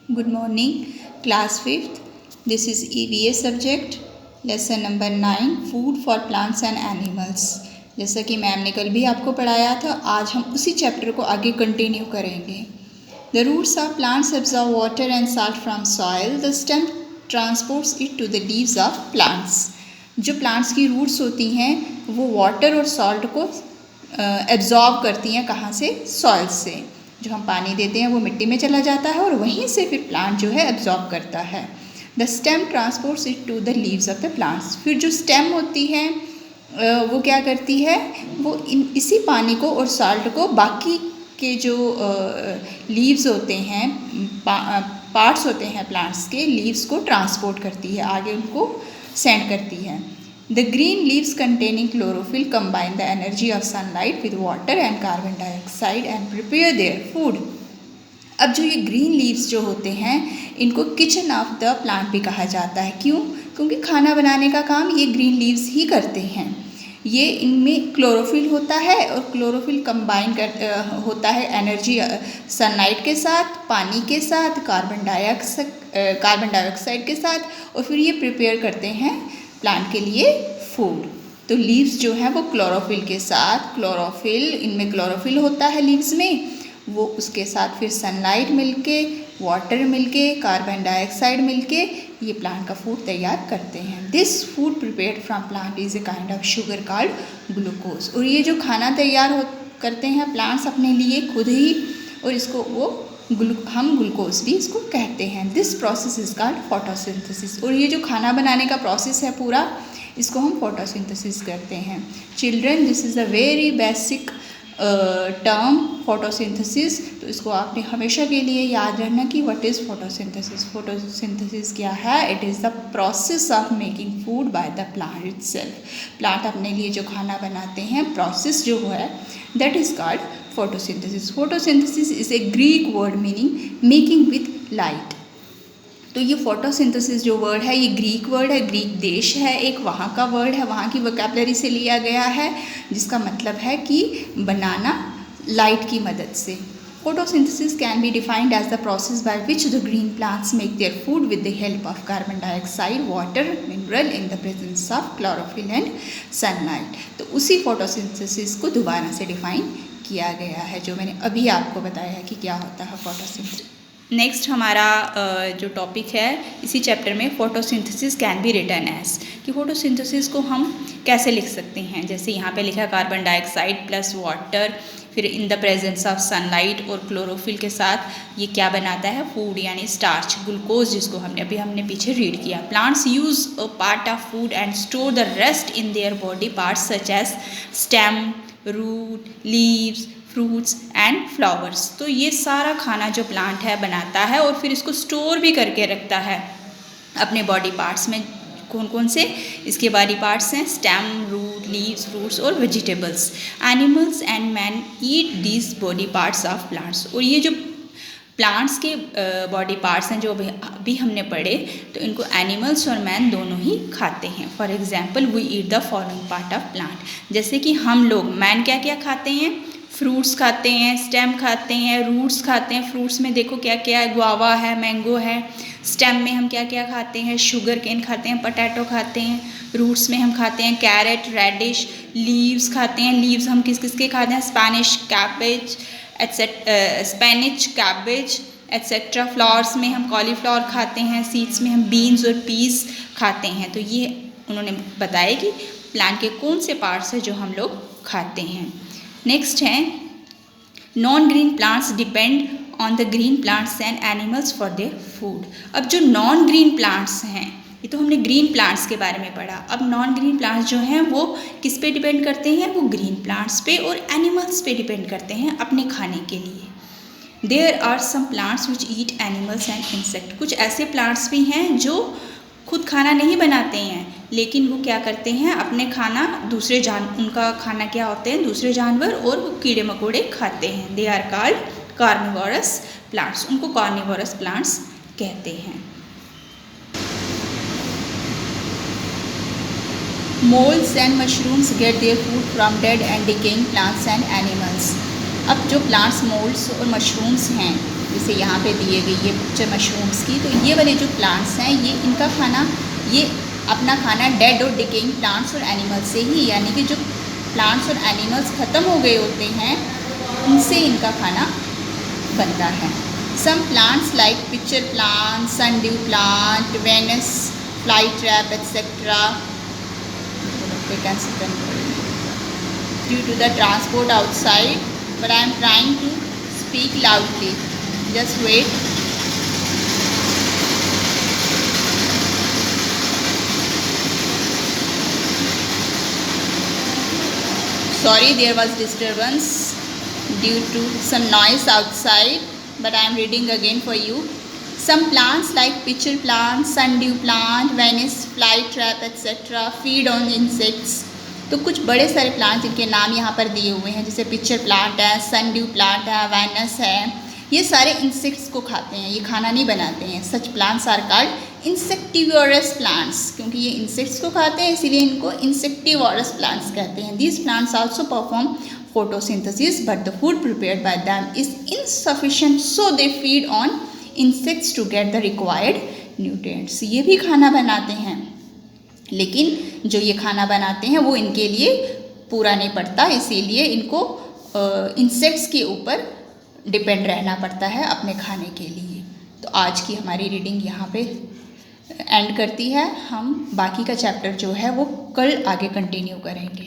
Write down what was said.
Good morning, class 5th. This is EVA subject, lesson number 9, food for plants and animals. जैसा कि ma'am ने कल भी आपको पढ़ाया था, आज हम उसी चैप्टर को आगे कंटिन्यू करेंगे. The roots of plants absorb water and salt from soil. The stem transports it to the leaves of plants. जो प्लांट्स की रूट्स होती हैं वो वाटर और सॉल्ट को एब्जॉर्ब करती हैं. कहाँ से? सॉइल से. जो हम पानी देते हैं वो मिट्टी में चला जाता है और वहीं से फिर प्लांट जो है एब्जॉर्ब करता है. The stem transports it to the leaves of the plants. फिर जो स्टेम होती है वो क्या करती है, वो इसी पानी को और सॉल्ट को बाकी के जो लीव्स होते हैं, पार्ट्स होते हैं प्लांट्स के, लीव्स को ट्रांसपोर्ट करती है, आगे उनको सेंड करती है. The green leaves containing chlorophyll combine the energy of sunlight with water and carbon dioxide and prepare their food. अब जो ये ग्रीन लीव्स जो होते हैं इनको किचन ऑफ द प्लांट भी कहा जाता है. क्यों? क्योंकि खाना बनाने का काम ये ग्रीन लीव्स ही करते हैं. ये इनमें क्लोरोफिल होता है और क्लोरोफिल कंबाइन होता है एनर्जी सनलाइट के साथ, पानी के साथ, कार्बन डाइऑक्साइड के साथ, और फिर ये प्रिपेयर करते हैं प्लांट के लिए फूड. तो लीव्स जो हैं वो क्लोरोफिल के साथ, इनमें क्लोरोफिल होता है लीव्स में, वो उसके साथ फिर सनलाइट मिलके, वाटर मिलके, कार्बन डाइऑक्साइड मिलके ये प्लांट का फूड तैयार करते हैं. This food prepared from plant is a kind of sugar called glucose. और ये जो खाना तैयार करते हैं प्लांट्स अपने लिए खुद ही, और इसको वो हम ग्लूकोज भी इसको कहते हैं. This process is called photosynthesis. और ये जो खाना बनाने का प्रोसेस है पूरा, इसको हम फोटोसिंथेसिस करते हैं. Children, this is a very basic term photosynthesis. तो इसको आपने हमेशा के लिए याद रखना कि व्हाट इज़ फोटोसिंथेसिस. फोटोसिंथेसिस क्या है? It is the process of making food by the plant itself. Plant अपने लिए जो खाना बनाते हैं, प्रोसेस जो है, that is called photosynthesis. Photosynthesis is a Greek word meaning making with light. तो ये फोटोसिंथेसिस जो वर्ड है ये ग्रीक वर्ड है, ग्रीक देश है, एक वहाँ का वर्ड है, वहाँ की वोकैबुलरी से लिया गया है, जिसका मतलब है कि बनाना लाइट की मदद से. Photosynthesis can be defined as the process by which the green plants make their food with the help of carbon dioxide, water, mineral in the presence of chlorophyll and sunlight. तो उसी photosynthesis को दोबारा से define किया गया है, जो मैंने अभी आपको बताया है कि क्या होता है फोटोसिंथेसिस. नेक्स्ट हमारा जो टॉपिक है इसी चैप्टर में, photosynthesis can be written as, कि फोटोसिंथेसिस को हम कैसे लिख सकते हैं. जैसे यहाँ पे लिखा है कार्बन डाइऑक्साइड प्लस वाटर, फिर इन द प्रेजेंस ऑफ सनलाइट और क्लोरोफिल के साथ ये क्या बनाता है? फूड, यानी स्टार्च, ग्लूकोज, जिसको हमने पीछे रीड किया. Plants use a part of food and store the rest in their body parts such as stem, root, leaves, fruits and flowers. तो ये सारा खाना जो प्लांट है बनाता है और फिर इसको स्टोर भी करके रखता है अपने बॉडी पार्ट्स में. कौन कौन से इसके बॉडी पार्ट्स हैं? स्टेम, रूट, लीव्स, फ्रूट्स और vegetables. Animals and man eat these body parts of plants. और ये जो प्लांट्स के बॉडी पार्ट्स हैं जो अभी हमने पढ़े, तो इनको एनिमल्स और मैन दोनों ही खाते हैं. For example, we eat the following part of plant. जैसे कि हम लोग, मैन क्या क्या खाते हैं? फ्रूट्स खाते हैं, स्टेम खाते हैं, रूट्स खाते हैं. फ्रूट्स में देखो क्या क्या है, गुआवा है, मैंगो है. स्टेम में हम क्या क्या खाते हैं? शुगर केन खाते हैं, पोटैटो खाते हैं. रूट्स में हम खाते हैं कैरेट, रेडिश. लीव्स खाते हैं. लीव्स हम किस किसके खाते हैं? Spanish cabbage etcetera. फ्लावर्स में हम कॉलीफ्लावर खाते हैं. सीड्स में हम बीन्स और पीस खाते हैं. तो ये उन्होंने बताया कि प्लांट के कौन से पार्ट्स हैं जो हम लोग खाते हैं. नेक्स्ट है, non green plants depend on the green plants and animals for their food. अब जो नॉन ग्रीन प्लांट्स हैं, ये तो हमने ग्रीन प्लांट्स के बारे में पढ़ा. अब नॉन ग्रीन प्लांट्स जो हैं वो किस पे डिपेंड करते हैं? वो ग्रीन प्लांट्स पे और एनिमल्स पे डिपेंड करते हैं अपने खाने के लिए. There are some plants which eat animals and insect. कुछ ऐसे प्लांट्स भी हैं जो खुद खाना नहीं बनाते हैं, लेकिन वो क्या करते हैं? अपने खाना उनका खाना क्या होते हैं? दूसरे जानवर और वो कीड़े मकोड़े खाते हैं. They are called carnivorous plants. उनको कार्निवोरस प्लांट्स कहते हैं. Moulds and mushrooms get their food from dead and decaying plants and animals. अब जो प्लांट्स, मोल्ड्स और मशरूम्स हैं, जैसे यहाँ पे दिए गई ये पिक्चर मशरूम्स की, तो ये वाले जो प्लांट्स हैं ये इनका खाना, ये अपना खाना डेड और डिकेइंग प्लांट्स और एनिमल्स से ही, यानी कि जो प्लांट्स और एनिमल्स ख़त्म हो गए होते हैं उनसे इनका खाना बनता है। Some plants like pitcher plant, sundew plant, Venus fly trap etcetera due to the transport outside, but I am trying to speak loudly. Just wait. Sorry, there was disturbance due to some noise outside, but I am reading again for you. Some plants like pitcher plant, sundew plant, Venice flytrap etc. feed on insects. तो कुछ बड़े सारे plant जिनके नाम यहाँ पर दिए हुए हैं, जैसे पिक्चर प्लांट है, सनड्यू प्लांट है, वैनस है, ये सारे इंसेक्ट्स को खाते हैं, ये खाना नहीं बनाते हैं। Such plants are called insectivorous plants, क्योंकि ये इंसेक्ट्स को खाते हैं इसीलिए इनको इंसेक्टिवोरस प्लांट्स कहते हैं। These plants also perform photosynthesis, but the food prepared by them is insufficient, so they feed on insects to get the required nutrients. ये भी खाना बनाते हैं, लेकिन जो ये खाना बनाते हैं वो इनके लिए पूरा नहीं पड़ता, इसीलिए इनको इंसेक्ट्स के ऊपर डिपेंड रहना पड़ता है अपने खाने के लिए। तो आज की हमारी रीडिंग यहाँ पे एंड करती है। हम बाकी का चैप्टर जो है वो कल आगे कंटिन्यू करेंगे।